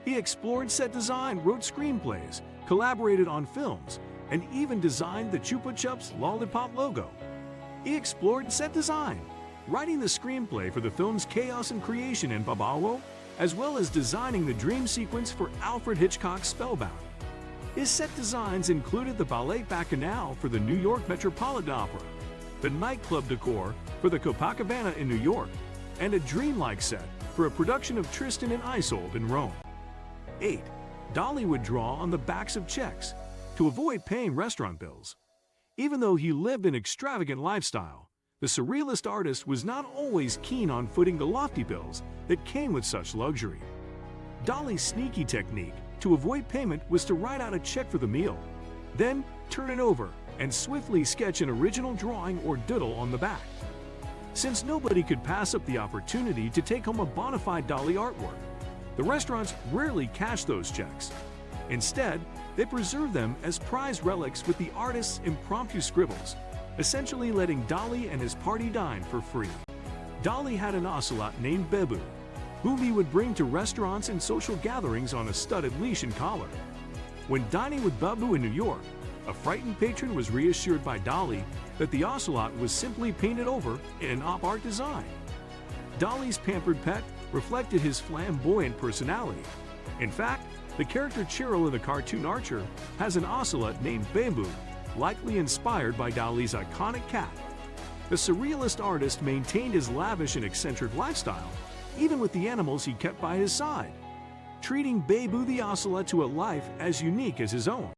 He explored set design, wrote screenplays, collaborated on films, and even designed the Chupa Chups lollipop logo. He explored set design, writing the screenplay for the films Chaos and Creation and Babu, as well as designing the dream sequence for Alfred Hitchcock's Spellbound. His set designs included the ballet Bacchanal for the New York Metropolitan Opera, the nightclub decor for the Copacabana in New York, and a dreamlike set for a production of Tristan and Isolde in Rome. 8. Dalí would draw on the backs of checks to avoid paying restaurant bills. Even though he lived an extravagant lifestyle, the surrealist artist was not always keen on footing the lofty bills that came with such luxury. Dalí's sneaky technique to avoid payment was to write out a check for the meal, then turn it over and swiftly sketch an original drawing or doodle on the back. Since nobody could pass up the opportunity to take home a bona fide Dalí artwork, the restaurants rarely cashed those checks. Instead, they preserved them as prized relics with the artist's impromptu scribbles, essentially letting Dalí and his party dine for free. Dalí had an ocelot named Babu, whom he would bring to restaurants and social gatherings on a studded leash and collar. When dining with Babu in New York, a frightened patron was reassured by Dalí that the ocelot was simply painted over in an op art design. Dalí's pampered pet reflected his flamboyant personality. In fact, the character Chiro in the cartoon Archer has an ocelot named Babu, likely inspired by Dalí's iconic cat. The surrealist artist maintained his lavish and eccentric lifestyle, even with the animals he kept by his side, treating Babu the ocelot to a life as unique as his own.